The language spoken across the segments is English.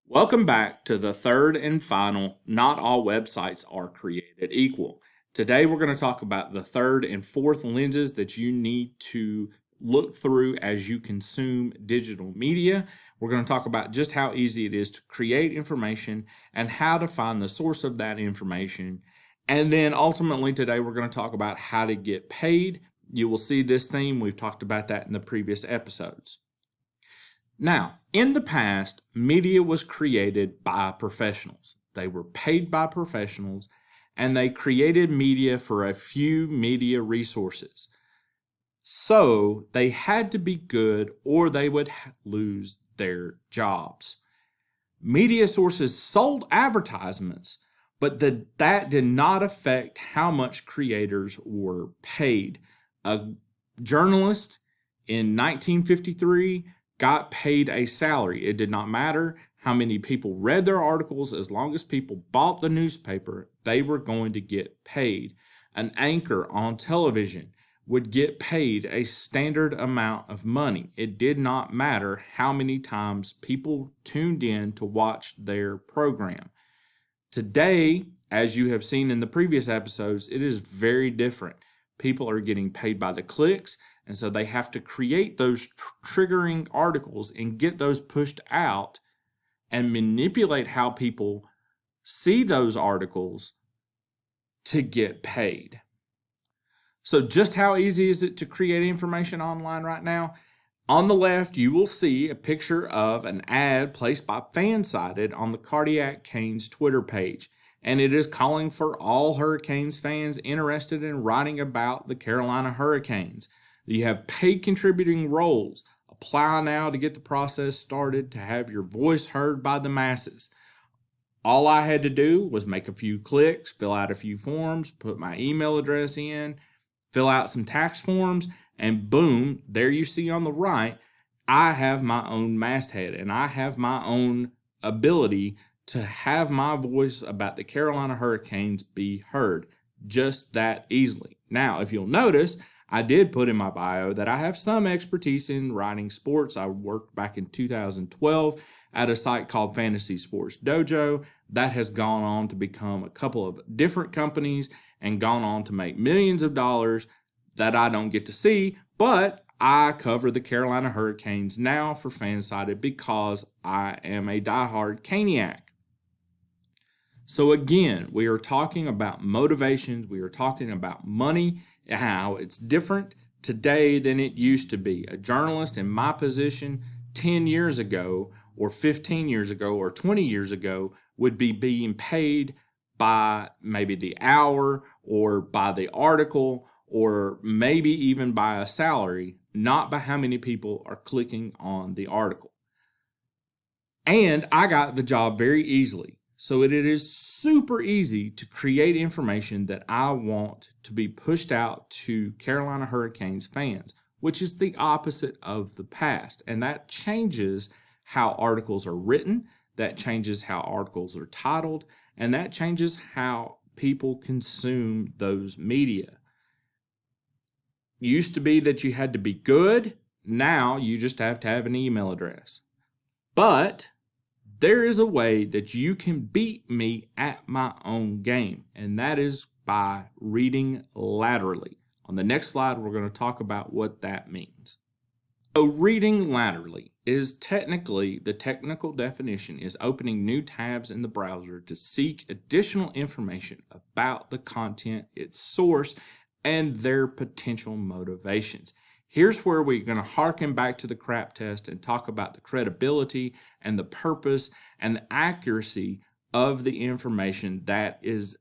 Welcome back to the third and final Not All Websites Are Created Equal. Today we're going to talk about the third and fourth lenses that you need to look through as you consume digital media. We're going to talk about just how easy it is to create information and how to find the source of that information. And then ultimately today we're going to talk about how to get paid. You will see this theme. We've talked about that in the previous episodes. Now, in the past, media was created by professionals. They were paid by professionals, and they created media for a few media resources. So they had to be good or they would lose their jobs. Media sources sold advertisements, but that did not affect how much creators were paid. A journalist in 1953 got paid a salary. It did not matter how many people read their articles. As long as people bought the newspaper, they were going to get paid. An anchor on television would get paid a standard amount of money. It did not matter how many times people tuned in to watch their program. Today, as you have seen in the previous episodes, it is very different. People are getting paid by the clicks, and so they have to create those triggering articles and get those pushed out and manipulate how people see those articles to get paid. So just how easy is it to create information online right now? On the left, you will see a picture of an ad placed by Fansided on the Cardiac Canes Twitter page. And it is calling for all Hurricanes fans interested in writing about the Carolina Hurricanes. You have paid contributing roles. Apply now to get the process started to have your voice heard by the masses. All I had to do was make a few clicks, fill out a few forms, put my email address in, fill out some tax forms, and boom, there you see on the right, I have my own masthead and I have my own ability to have my voice about the Carolina Hurricanes be heard just that easily. Now, if you'll notice, I did put in my bio that I have some expertise in writing sports. I worked back in 2012 at a site called Fantasy Sports Dojo. That has gone on to become a couple of different companies and gone on to make millions of dollars that I don't get to see, but I cover the Carolina Hurricanes now for Fansided because I am a diehard Caniac. So again, we are talking about motivations. We are talking about money, how it's different today than it used to be. A journalist in my position 10 years ago or 15 years ago or 20 years ago would be being paid by maybe the hour or by the article or maybe even by a salary, not by how many people are clicking on the article. And I got the job very easily. So it is super easy to create information that I want to be pushed out to Carolina Hurricanes fans, which is the opposite of the past. And that changes how articles are written, that changes how articles are titled, and that changes how people consume those media. It used to be that you had to be good. Now you just have to have an email address. But there is a way that you can beat me at my own game, and that is by reading laterally. On the next slide, we're going to talk about what that means. So reading laterally is technically, the technical definition is opening new tabs in the browser to seek additional information about the content, its source, and their potential motivations. Here's where we're going to harken back to the crap test and talk about the credibility and the purpose and the accuracy of the information that is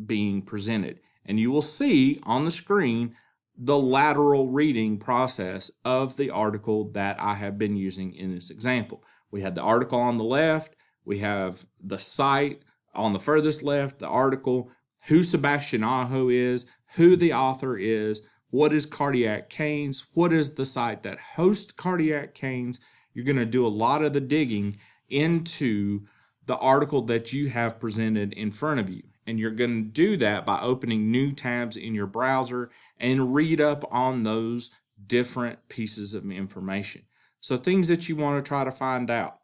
being presented. And you will see on the screen the lateral reading process of the article that I have been using in this example. We had the article on the left, we have the site on the furthest left, the article, who Sebastian Aho is, who the author is, what is Cardiac Canes, what is the site that hosts Cardiac Canes. You're going to do a lot of the digging into the article that you have presented in front of you. And you're going to do that by opening new tabs in your browser and read up on those different pieces of information. So things that you want to try to find out.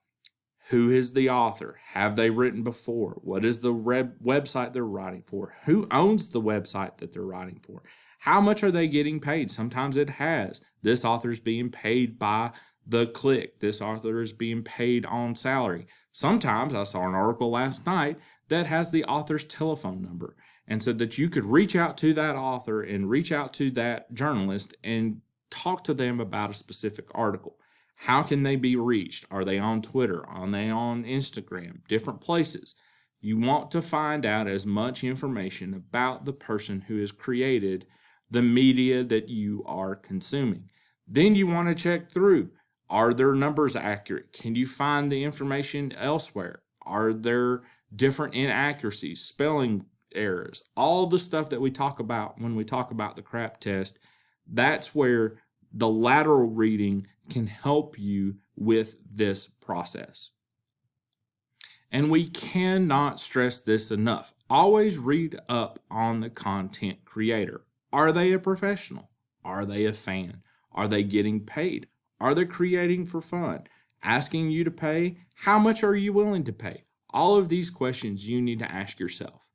Who is the author? Have they written before? What is the website they're writing for? Who owns the website that they're writing for? How much are they getting paid? Sometimes it has. This author is being paid by the click. This author is being paid on salary. Sometimes I saw an article last night that has the author's telephone number. And so that you could reach out to that author and reach out to that journalist and talk to them about a specific article. How can they be reached? Are they on Twitter? Are they on Instagram? Different places. You want to find out as much information about the person who has created the media that you are consuming. Then you want to check through. Are their numbers accurate? Can you find the information elsewhere? Are there different inaccuracies, spelling errors, all the stuff that we talk about when we talk about the CRAP test? That's where the lateral reading can help you with this process. And we cannot stress this enough. Always read up on the content creator. Are they a professional? Are they a fan? Are they getting paid? Are they creating for fun? Asking you to pay? How much are you willing to pay? All of these questions you need to ask yourself.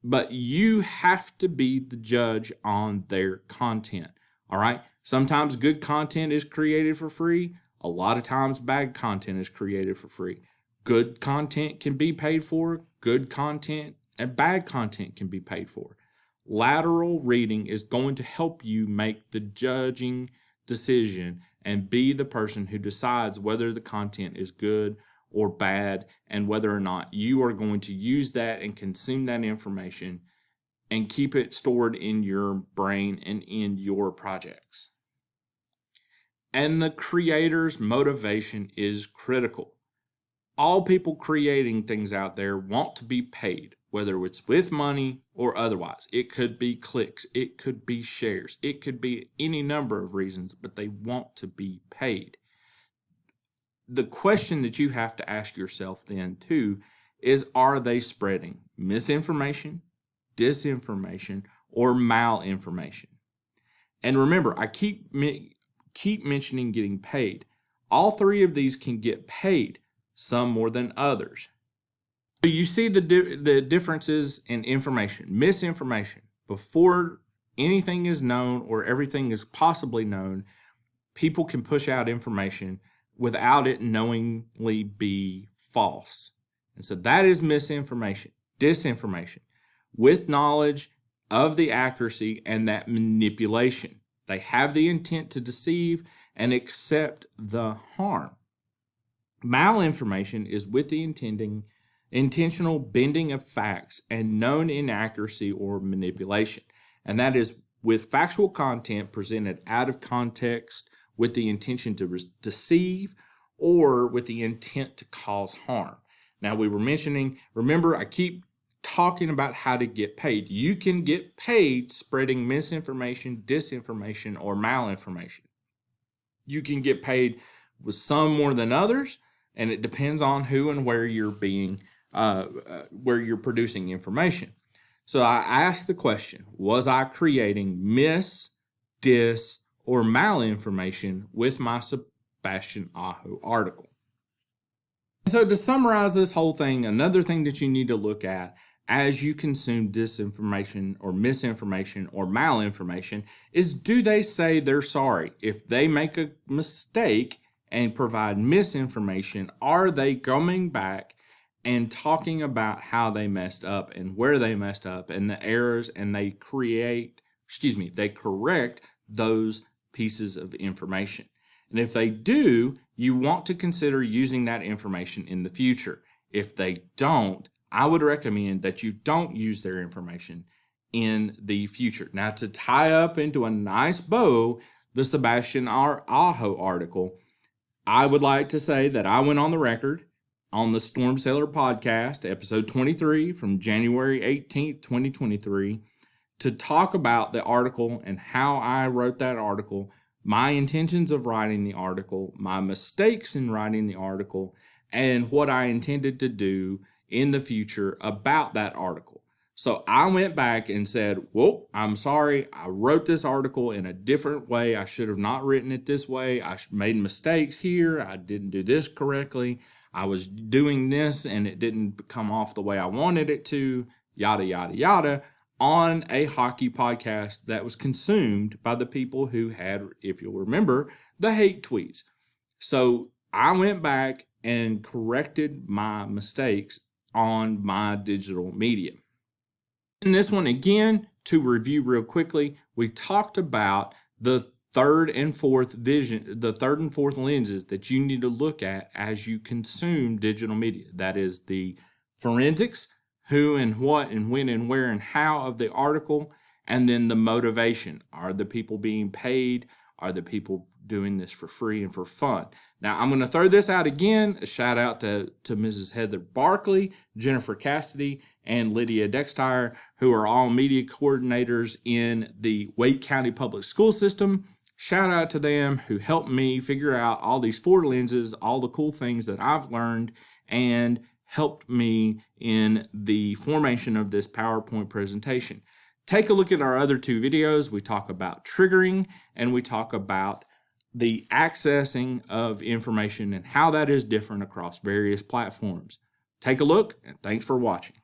But you have to be the judge on their content. All right? Sometimes good content is created for free. A lot of times bad content is created for free. Good content can be paid for. Good content and bad content can be paid for. Lateral reading is going to help you make the judging decision and be the person who decides whether the content is good or bad and whether or not you are going to use that and consume that information and keep it stored in your brain and in your projects. And the creator's motivation is critical. All people creating things out there want to be paid, whether it's with money or otherwise. It could be clicks, it could be shares, it could be any number of reasons, but they want to be paid. The question that you have to ask yourself then too is, are they spreading misinformation, disinformation, or malinformation? And remember, I keep mentioning getting paid. All three of these can get paid, some more than others. So you see the differences in information. Misinformation. Before anything is known or everything is possibly known, people can push out information without it knowingly be false. And so that is misinformation. Disinformation. With knowledge of the accuracy and that manipulation. They have the intent to deceive and accept the harm. Malinformation is with the intentional bending of facts and known inaccuracy or manipulation. And that is with factual content presented out of context with the intention to deceive or with the intent to cause harm. Now we were mentioning, remember, I keep talking about how to get paid. You can get paid spreading misinformation, disinformation, or malinformation. You can get paid with some more than others, and it depends on who and where you're where you're producing information. So I asked the question, was I creating dis, or malinformation with my Sebastian Aho article? So to summarize this whole thing, another thing that you need to look at as you consume disinformation or misinformation or malinformation is, do they say they're sorry? If they make a mistake and provide misinformation, are they coming back and talking about how they messed up and where they messed up and the errors, and they correct those pieces of information? And if they do, you want to consider using that information in the future. If they don't, I would recommend that you don't use their information in the future. Now, to tie up into a nice bow the Sebastian Aho article, I would like to say that I went on the record on the Storm Sailor podcast, episode 23 from January 18th, 2023, to talk about the article and how I wrote that article, my intentions of writing the article, my mistakes in writing the article, and what I intended to do in the future about that article. So I went back and said, whoa, I'm sorry, I wrote this article in a different way. I should have not written it this way. I made mistakes here. I didn't do this correctly. I was doing this and it didn't come off the way I wanted it to, yada, yada, yada, on a hockey podcast that was consumed by the people who had, if you'll remember, the hate tweets. So I went back and corrected my mistakes on my digital media. In this one, again, to review real quickly, we talked about the third and fourth lenses that you need to look at as you consume digital media. That is the forensics, who and what and when and where and how of the article, and then the motivation. Are the people being paid? Are the people doing this for free and for fun? Now, I'm going to throw this out again. A shout out to Mrs. Heather Barkley, Jennifer Cassidy, and Linda Dextre, who are all media coordinators in the Wake County Public School System. Shout out to them who helped me figure out all these 4 lenses, all the cool things that I've learned, and helped me in the formation of this PowerPoint presentation. Take a look at our other 2 videos. We talk about triggering and we talk about the accessing of information and how that is different across various platforms. Take a look, and thanks for watching.